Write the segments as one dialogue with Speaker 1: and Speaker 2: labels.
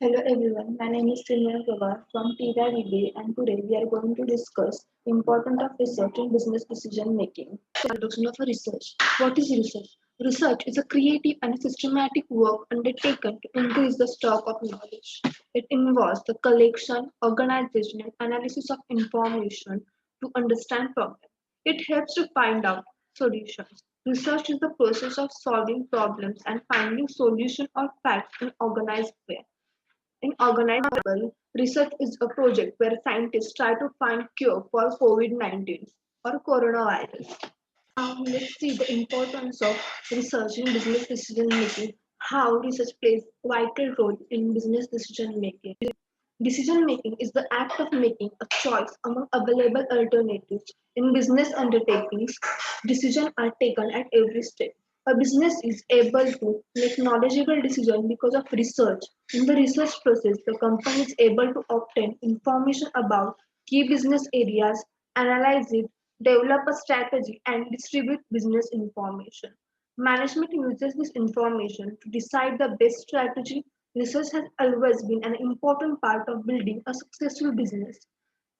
Speaker 1: Hello everyone, my name is Prabha from BBA and today we are going to discuss importance of research in business decision making. Introduction of a research. What is research? Research is a creative and systematic work undertaken to increase the stock of knowledge. It involves the collection, organization and analysis of information to understand problems. It helps to find out solutions. Research is the process of solving problems and finding solutions or facts in organized way. In organized level, research is a project where scientists try to find cure for COVID-19 or coronavirus. Now let's see the importance of research in business decision making, how research plays a vital role in business decision making. Decision making is the act of making a choice among available alternatives. In business undertakings, decisions are taken at every step. A business is able to make knowledgeable decisions because of research. In the research process, the company is able to obtain information about key business areas, analyze it, develop a strategy, and distribute business information. Management uses this information to decide the best strategy. Research has always been an important part of building a successful business.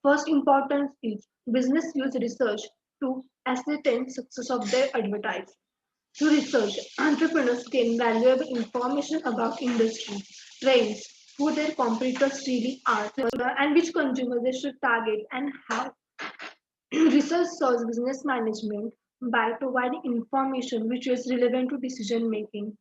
Speaker 1: First importance is business use research to ascertain success of their advertising. Through research, entrepreneurs gain valuable information about industry, trends, who their competitors really are, and which consumers they should target and how. Research serves business management by providing information which is relevant to decision making.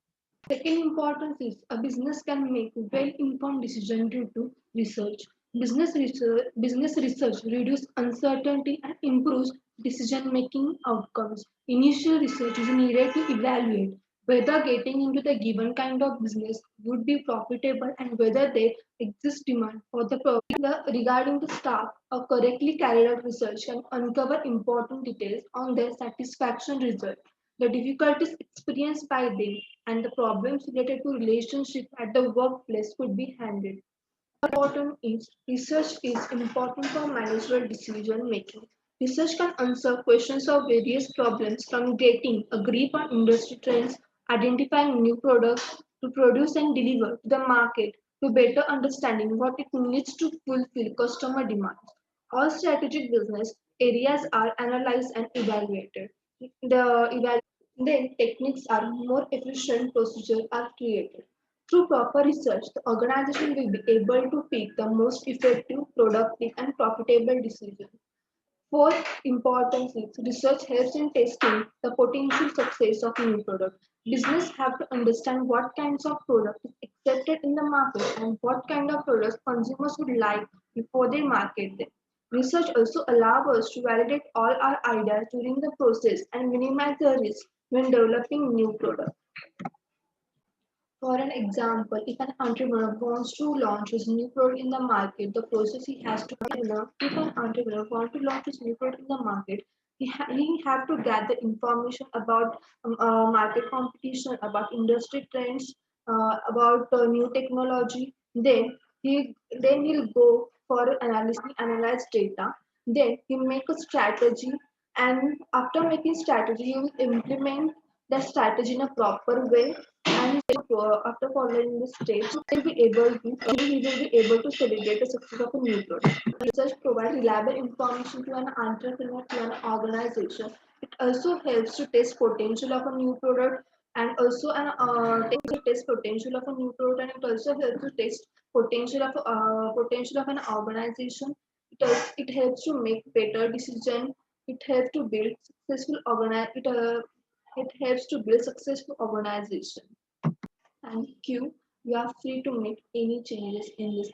Speaker 1: Second importance is a business can make well-informed decision due to research. Business research reduces uncertainty and improves decision-making outcomes. Initial research is needed to evaluate whether getting into the given kind of business would be profitable and whether there exists demand for the product. Regarding the staff, a correctly carried out research can uncover important details on their satisfaction result, the difficulties experienced by them, and the problems related to relationship at the workplace could be handled. Important is research is important for managerial decision making. Research can answer questions of various problems from getting a grip on industry trends, identifying new products to produce and deliver to the market, to better understanding what it needs to fulfill customer demands. All strategic business areas are analyzed and evaluated. Then techniques are more efficient procedures are created. Through proper research, the organization will be able to pick the most effective, productive, and profitable decision. Fourth importance is research helps in testing the potential success of new product. Business have to understand what kinds of product is accepted in the market and what kind of products consumers would like before they market them. Research also allows us to validate all our ideas during the process and minimize the risk when developing new products. For an example, if an entrepreneur wants to launch his new product in the market, the process he has to if an entrepreneur wants to launch his new product in the market, he have to gather information about market competition, about industry trends, about new technology. Then he'll go for analysis, analyze data. Then he make a strategy, and after making strategy, he will implement the strategy in a proper way and after following the steps, he will be able to celebrate the success of a new product. Research provides reliable information to an entrepreneur, to an organization. It also helps to test potential of a new product and also test potential of a new product, and it also helps to test potential of an organization. It helps to make better decision. It helps to build successful organize. It helps to build successful organization. Thank you. You are free to make any changes in this.